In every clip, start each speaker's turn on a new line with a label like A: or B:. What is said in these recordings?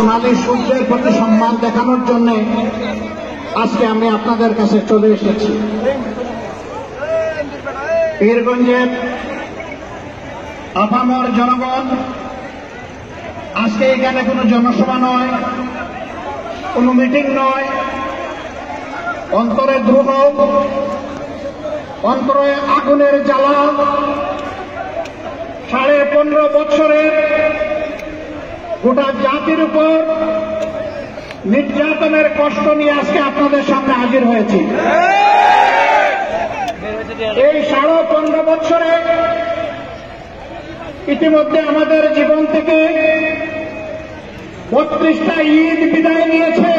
A: সোনালী সূর্যের প্রতি সম্মান দেখানোর জন্য আজকে আমি আপনাদের কাছে চলে এসেছি। পীরগঞ্জের আপামর জনগণ, আজকে এখানে কোনো জনসভা নয়, কোনো মিটিং নয়, অন্তরে দ্রোহ, অন্তরে আগুনের জ্বালা, 15.5 বছরের গোটা জাতির উপর নির্যাতনের কষ্ট নিয়ে আজকে আপনাদের সামনে হাজির হয়েছি। এই 15.5 বছরে ইতিমধ্যে আমাদের জীবন থেকে 32টা ঈদ বিদায় নিয়েছে,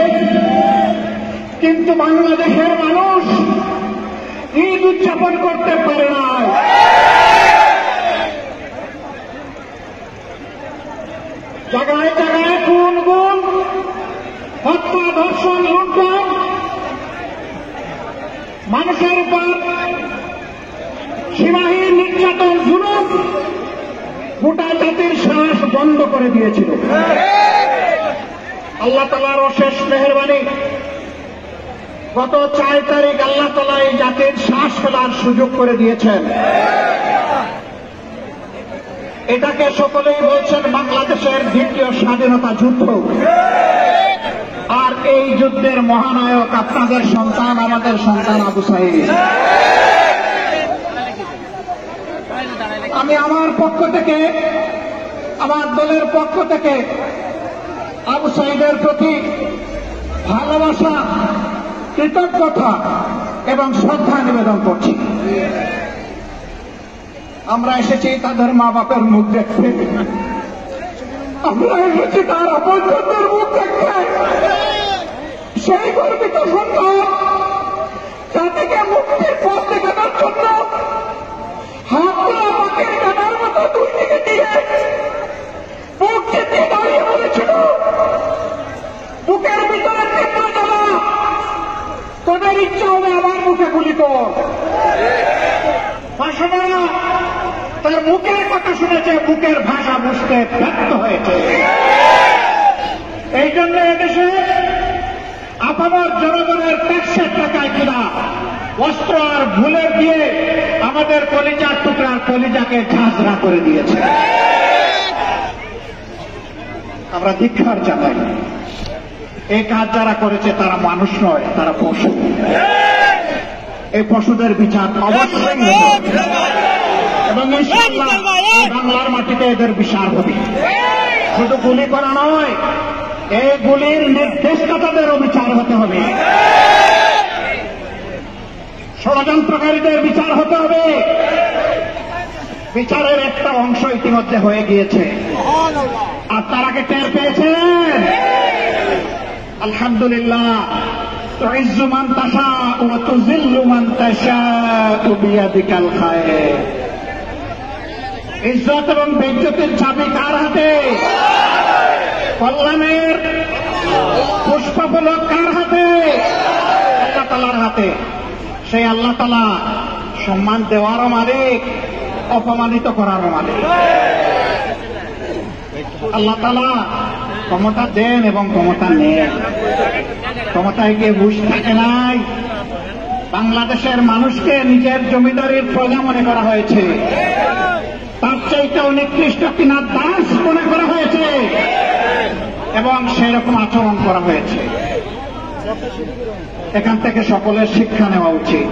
A: কিন্তু বাংলাদেশের মানুষ ঈদ উদযাপন করতে পারে না। জায়গায় জায়গায় খুন গুম, হত্যা, ধর্ষণ, লুণ্ঠন, মানুষের উপর সীমাহীন নির্যাতন, জুলুম গোটা জাতির শ্বাস বন্ধ করে দিয়েছিল। আল্লাহ তাআলার অশেষ মেহেরবানি, গত 4 তারিখ আল্লাহ তাআলা এই জাতির শ্বাস ফেলার সুযোগ করে দিয়েছেন। এটাকে সকলেই বলছেন বাংলাদেশের দ্বিতীয় স্বাধীনতা যুদ্ধ। আর এই যুদ্ধের মহানায়ক আপনাদের সন্তান, আমাদের সন্তান আবু সাঈদ। আমি আমার পক্ষ থেকে, আমার দলের পক্ষ থেকে আবু সাঈদের প্রতি ভালোবাসা, কৃতজ্ঞতা এবং শ্রদ্ধা নিবেদন করছি। আমরা এসেছি তাদের মা বাপের মুখ দেখতে, আমরা এসেছি তার আপনজনদের মুখ দেখতে। সেই গর্বিত সন্তান জাতিকে মুক্তির পথ দেখানোর জন্য হাতগুলো পাখির ডানার মতো 2 দিকে দিয়ে বুক চেপে দাঁড়িয়ে বলেছিল, বুকের ভিতরে টেপা দেওয়া, তোদের ইচ্ছা হবে আমার মুখে গুলি কর। ভাষণরা তার মুখের কথা শুনেছে, বুকের ভাষা বুঝতে ব্যর্থ হয়েছে। এই জন্য এদেশে আপামর জনগণের ট্যাক্সের টাকায় কিনা অস্ত্র আর ভুলের দিয়ে আমাদের কলিজার টুকরার কলিজাকে ঝাঁঝরা করে দিয়েছে। আমরা ধিক্কার জানাই। এই কাজ যারা করেছে তারা মানুষ নয়, তারা পশু। এই পশুদের বিচার অবশ্যই হবে এবং ইনশাআল্লাহ বাংলার মাটিতে এদের বিচার হবে। শুধু গুলি করা নয়, এই গুলির নির্দেশদাতাদেরও বিচার হতে হবে, ষড়যন্ত্রকারীদের বিচার হতে হবে। বিচারের একটা অংশ ইতিমধ্যে হয়ে গিয়েছে, আর তার আগে টের পেয়েছেন। আলহামদুলিল্লাহ। তুইজ্জু মান তাশাউ ওয়া তুযিল্লু মান তাশাউ বিয়াদিকাল খায়র। ইজ্জত এবং বেইজ্জতের চাবি কার হাতে? কল্যাণের পুষ্পফলক কার হাতে? আল্লাহ তাআলার হাতে। সেই আল্লাহ তাআলা সম্মান দেওয়ারও মালিক, অপমানিত করারও মালিক। আল্লাহ তাআলা ক্ষমতা দেন এবং ক্ষমতা নেন। ক্ষমতায় গিয়ে বুঝ থাকে নাই। বাংলাদেশের মানুষকে নিজের জমিদারির প্রজা মনে করা হয়েছে, তার চাইতেও নিকৃষ্ট কিনা দাস মনে করা হয়েছে এবং সেরকম আচরণ করা হয়েছে। এখান থেকে সকলের শিক্ষা নেওয়া উচিত।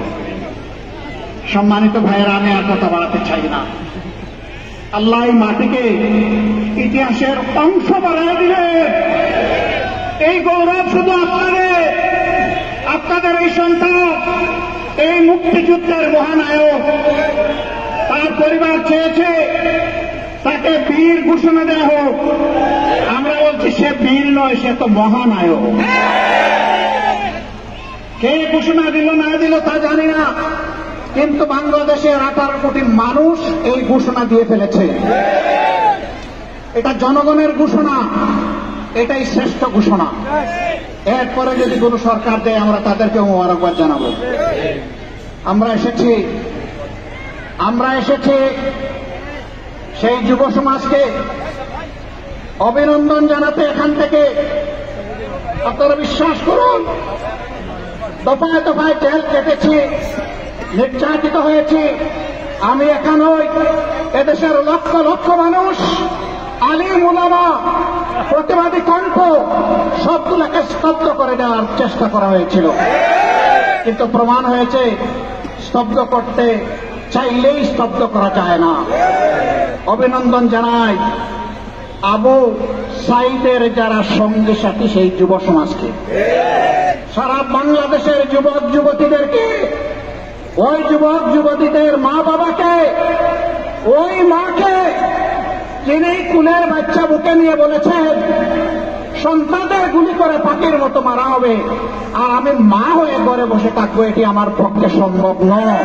A: সম্মানিত ভাইয়েরা, আমি আর কথা বাড়াতে চাই না। আল্লাহ এই মাটিকে ইতিহাসের অংশ বানিয়ে দিলেন। এই গৌরব শুধু আপনাদের, আপনাদের এই সন্তান, এই মুক্তিযুদ্ধের মহানায়ক, তার পরিবার চেয়েছে তাকে বীর ঘোষণা দেওয়া হোক। আমরা বলছি সে বীর নয়, সে তো মহানায়ক। কে ঘোষণা দিল না দিল তা জানি না, কিন্তু বাংলাদেশের 18 কোটি মানুষ এই ঘোষণা দিয়ে ফেলেছে। এটা জনগণের ঘোষণা, এটাই শ্রেষ্ঠ ঘোষণা। এরপরে যদি কোন সরকার দেয় আমরা তাদেরকে মোবারকবাদ জানাবো। আমরা এসেছি সেই যুব সমাজকে অভিনন্দন জানাতে এখান থেকে। আপনারা বিশ্বাস করুন, দফায় দফায় জেল কেটেছি, নির্যাতিত হয়েছি। আমি এখানেই এদেশের লক্ষ লক্ষ মানুষ, আলিম উলামা, প্রতিবাদী কণ্ঠ সবগুলোকে স্তব্ধ করে দেওয়ার চেষ্টা করা হয়েছিল, কিন্তু প্রমাণ হয়েছে স্তব্ধ করতে চাইলেই স্তব্ধ করা যায় না। অভিনন্দন জানাই আবু সাইদের যারা সঙ্গী সাথী সেই যুব সমাজকে, সারা বাংলাদেশের যুবক যুবতীদেরকে, ওই যুবক যুবতীদের মা বাবাকে, ওই মাকে যিনি কুলের বাচ্চা বুকে নিয়ে বলেছেন সন্তানদের গুলি করে পাখির মতো মারা হবে, আর আমি মা হয়ে ঘরে বসে থাকবো, এটি আমার পক্ষে সম্ভব নয়।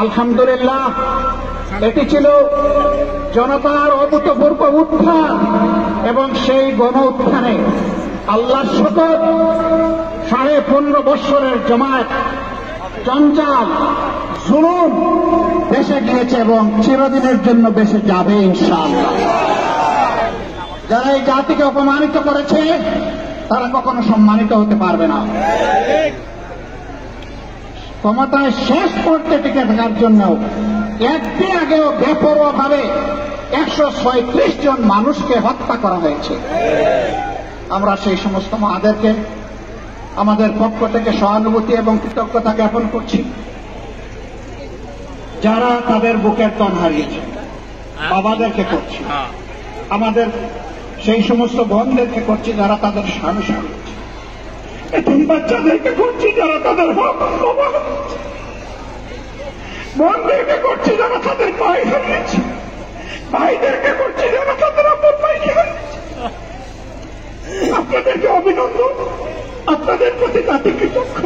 A: আলহামদুলিল্লাহ, এটি ছিল জনতার অভূতপূর্ব উত্থান, এবং সেই গণ উত্থানে আল্লাহর শপথ 15.5 বৎসরের জমায়েত, জঞ্জাল, জুলুম বেঁচে গিয়েছে এবং চিরদিনের জন্য বেঁচে যাবে ইনশাআল্লাহ। যারা এই জাতিকে অপমানিত করেছে তারা কখনো সম্মানিত হতে পারবে না। ক্ষমতায় শেষ করতে টিকে থাকার জন্য একদিন আগেও বেপরোয়া ভাবে 136 জন মানুষকে হত্যা করা হয়েছে। আমরা সেই সমস্ত মাদেরকে আমাদের পক্ষ থেকে সহানুভূতি এবং কৃতজ্ঞতা জ্ঞাপন করছি, যারা তাদের বুকের তন হারিয়েছে। বাবাদেরকে করছি, আমাদের সেই সমস্ত বোনদেরকে করছি যারা তাদের স্বামী হারিয়েছে, এতিম বাচ্চাদেরকে করছি যারা তাদের বোনদেরকে করছি যারা তাদের ভাই হারিয়েছে, ভাইদেরকে করছি যারা তাদের আপন ভাইকে হারিয়েছে। আপনাদেরকে অভিনন্দন, আপনাদের প্রতি জাতি কৃতজ্ঞ।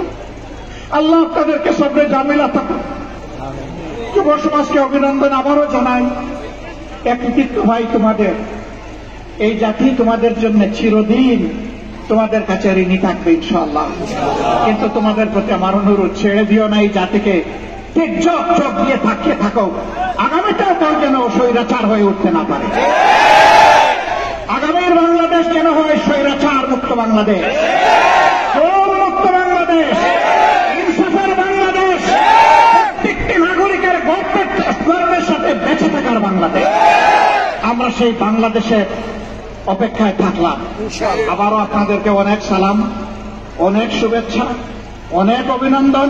A: আল্লাহ আপনাদেরকে সবরে জামিলা থাকুন। যুব সমাজকে অভিনন্দন আবারও জানাই। এক কৃতিত্ব ভাই তোমাদের, এই জাতি তোমাদের জন্য চিরদিন তোমাদের কাছে ঋণী থাকবে ইনশাআল্লাহ। কিন্তু তোমাদের প্রতি আমার অনুরোধ, ছেড়ে দিও না এই জাতিকে, ঠিক চোখ চোখ দিয়ে থাকিয়ে থাকো। আগামীটাও তার যেন স্বৈরাচার হয়ে উঠতে না পারে। আগামীর বাংলাদেশ যেন হয় স্বৈরাচার মুক্ত বাংলাদেশ, মুক্ত বাংলাদেশ, ইনসাফের বাংলাদেশ, প্রত্যেকটি নাগরিকের গর্বের সাথে বেঁচে থাকার বাংলাদেশ। আমরা সেই বাংলাদেশের অপেক্ষায় থাকলাম। আবারও আপনাদেরকে অনেক সালাম, অনেক শুভেচ্ছা, অনেক অভিনন্দন,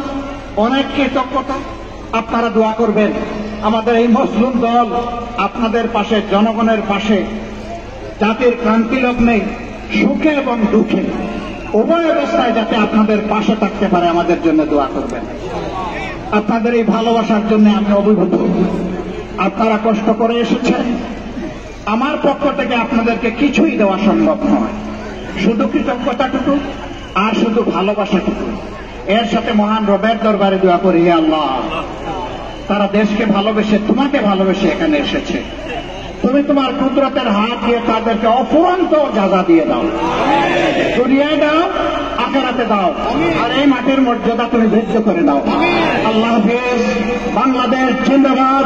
A: অনেক কৃতজ্ঞতা। আপনারা দোয়া করবেন আমাদের এই মজলুম দল আপনাদের পাশে, জনগণের পাশে, জাতির ক্রান্তি লগ্নে সুখে এবং দুঃখে উভয় অবস্থায় যাতে আপনাদের পাশে থাকতে পারে আমাদের জন্য দোয়া করবেন। আপনাদের এই ভালোবাসার জন্য আমি অভিভূত। আপনারা কষ্ট করে এসেছেন, আমার পক্ষ থেকে আপনাদেরকে কিছুই দেওয়া সম্ভব নয়, শুধু কৃতজ্ঞতাটুকু আর শুধু ভালোবাসাটুকু। এর সাথে মহান রবের দরবারে দোয়া করি, হে আল্লাহ, তারা দেশকে ভালোবেসে, তোমাকে ভালোবেসে এখানে এসেছে, তুমি তোমার কুদরতের হাত দিয়ে তাদেরকে অফুরন্ত যাজা দিয়ে দাও, দুনিয়ায় দাও, আখিরাতে দাও, আর এই মাটির মর্যাদা তুমি বৃদ্ধি করে দাও। আল্লাহ হাফেজ। বাংলাদেশ জিন্দাবাদ,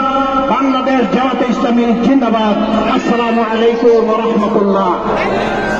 A: বাংলাদেশ জামাতে ইসলামী জিন্দাবাদ। আসসালামু আলাইকুম ওয়া রাহমাতুল্লাহ।